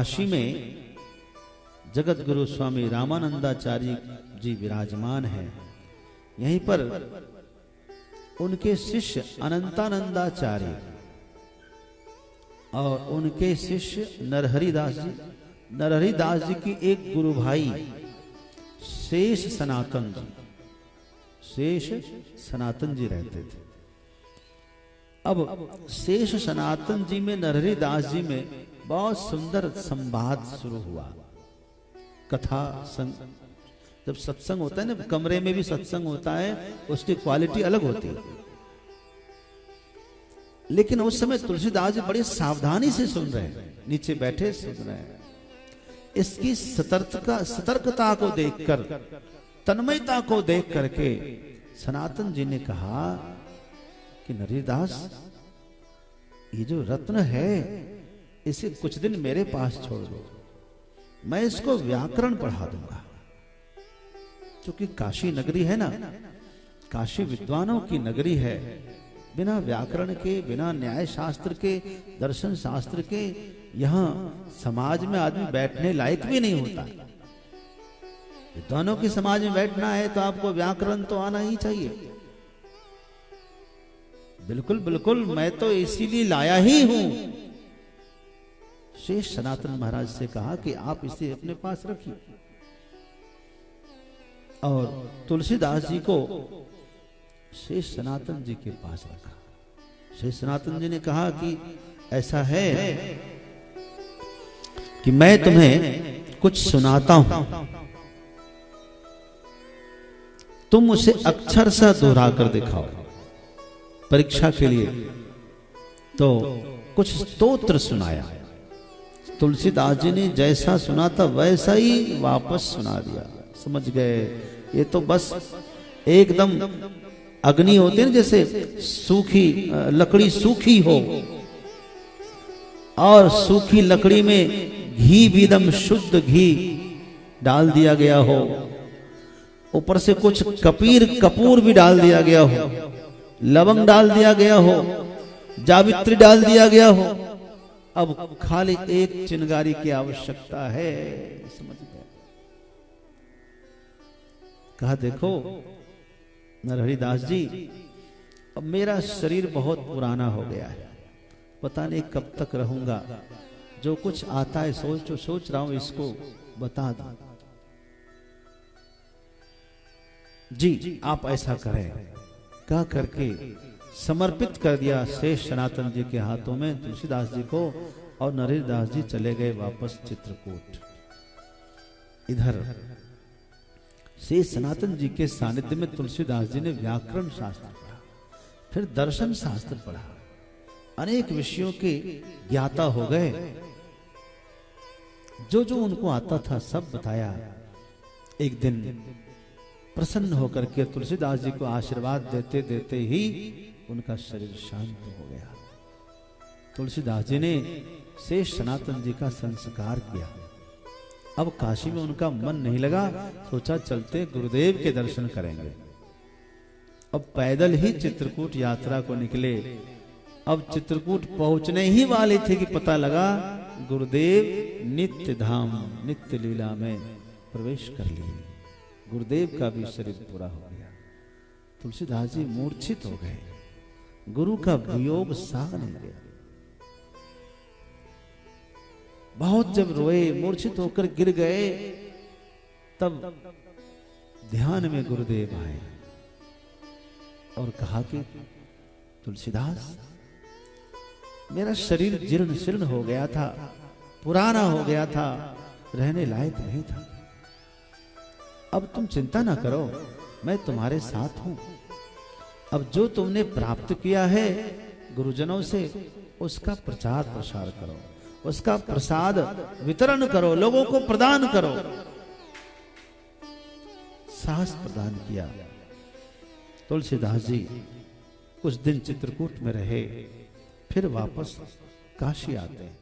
काशी में जगत गुरु स्वामी रामानंदाचार्य जी विराजमान है। यहीं पर उनके शिष्य अनंतानंदाचार्य और उनके शिष्य नरहरिदास जी की एक गुरु भाई शेष सनातन जी रहते थे। अब शेष सनातन जी में नरहरिदास जी में बहुत सुंदर संवाद शुरू हुआ। कथा जब सत्संग होता है ना, कमरे में भी सत्संग होता है, उसकी क्वालिटी अलग होती है। लेकिन उस समय तुलसीदास जी बड़ी सावधानी से सुन रहे हैं, नीचे बैठे सुन रहे हैं। इसकी सतर्कता को देखकर, तन्मयता को देख करके सनातन जी ने कहा कि नरहरिदास, ये जो रत्न है इसे कुछ दिन मेरे पास छोड़ दो, मैं इसको व्याकरण पढ़ा दूंगा। क्योंकि काशी नगरी है ना, काशी विद्वानों की नगरी है। बिना व्याकरण के, बिना न्याय शास्त्र के, दर्शन शास्त्र के यहाँ समाज में आदमी बैठने लायक भी नहीं होता। विद्वानों की समाज में बैठना है तो आपको व्याकरण तो आना ही चाहिए। बिल्कुल बिल्कुल, मैं तो इसीलिए लाया ही हूं। शेष सनातन महाराज से कहा कि आप इसे अपने पास रखिए। और तुलसीदास जी को शेष सनातन जी के पास रखा। शेष सनातन जी ने कहा कि ऐसा है कि मैं तुम्हें कुछ सुनाता हूं, तुम उसे अक्षर सा दोहरा कर दिखाओ परीक्षा के लिए। तो कुछ स्तोत्र सुनाया। तुलसीदास जी ने जैसा सुना था वैसा ही वापस सुना दिया। समझ गए, ये तो बस एकदम अग्नि होती है ना, जैसे सूखी लकड़ी सूखी हो और सूखी लकड़ी में घी भी एकदम शुद्ध घी डाल दिया गया हो, ऊपर से कुछ कपूर भी डाल दिया गया हो, लवंग डाल दिया गया हो, जावित्री डाल दिया गया हो। अब खाली एक चिनगारी की आवश्यकता है। समझ गए। कहा देखो नरहरिदास जी, अब मेरा शरीर बहुत पुराना हो गया है, पता नहीं कब तक रहूंगा। जो कुछ आता है सोच रहा हूं इसको बता दो। जी आप ऐसा करें, कह करके समर्पित कर दिया शेष सनातन जी के हाथों में तुलसीदास जी को। और नरहरिदास जी चले गए वापस चित्रकूट। इधर शेष सनातन जी के सानिध्य में तुलसीदास जी ने व्याकरण शास्त्र पढ़ा, फिर दर्शन शास्त्र पढ़ा, अनेक विषयों के ज्ञाता हो गए। जो जो उनको आता था सब बताया। एक दिन प्रसन्न होकर के तुलसीदास जी को आशीर्वाद देते देते ही उनका शरीर शांत हो गया। तुलसीदास जी ने शेष सनातन जी का संस्कार किया। अब काशी में उनका मन नहीं लगा, सोचा चलते गुरुदेव के दर्शन करेंगे। अब पैदल ही चित्रकूट यात्रा को निकले। अब चित्रकूट पहुंचने ही वाले थे कि पता लगा गुरुदेव नित्य धाम नित्य लीला में प्रवेश कर लिए। गुरुदेव का भी शरीर पूरा हो गया। तुलसीदास जी मूर्छित हो गए। गुरु का वियोग सह नहीं गया। बहुत जब रोए, मूर्छित होकर गिर गए, तब ध्यान में गुरुदेव आए और कहा कि तुलसीदास, मेरा शरीर जीर्ण शीर्ण हो गया था, पुराना हो गया था, रहने लायक नहीं था। अब तुम चिंता ना करो, मैं तुम्हारे साथ हूं। अब जो तुमने प्राप्त किया है गुरुजनों से, उसका प्रचार प्रसार करो, उसका प्रसाद वितरण करो, लोगों को प्रदान करो। साहस प्रदान किया। तुलसीदास जी कुछ दिन चित्रकूट में रहे, फिर वापस काशी आते हैं।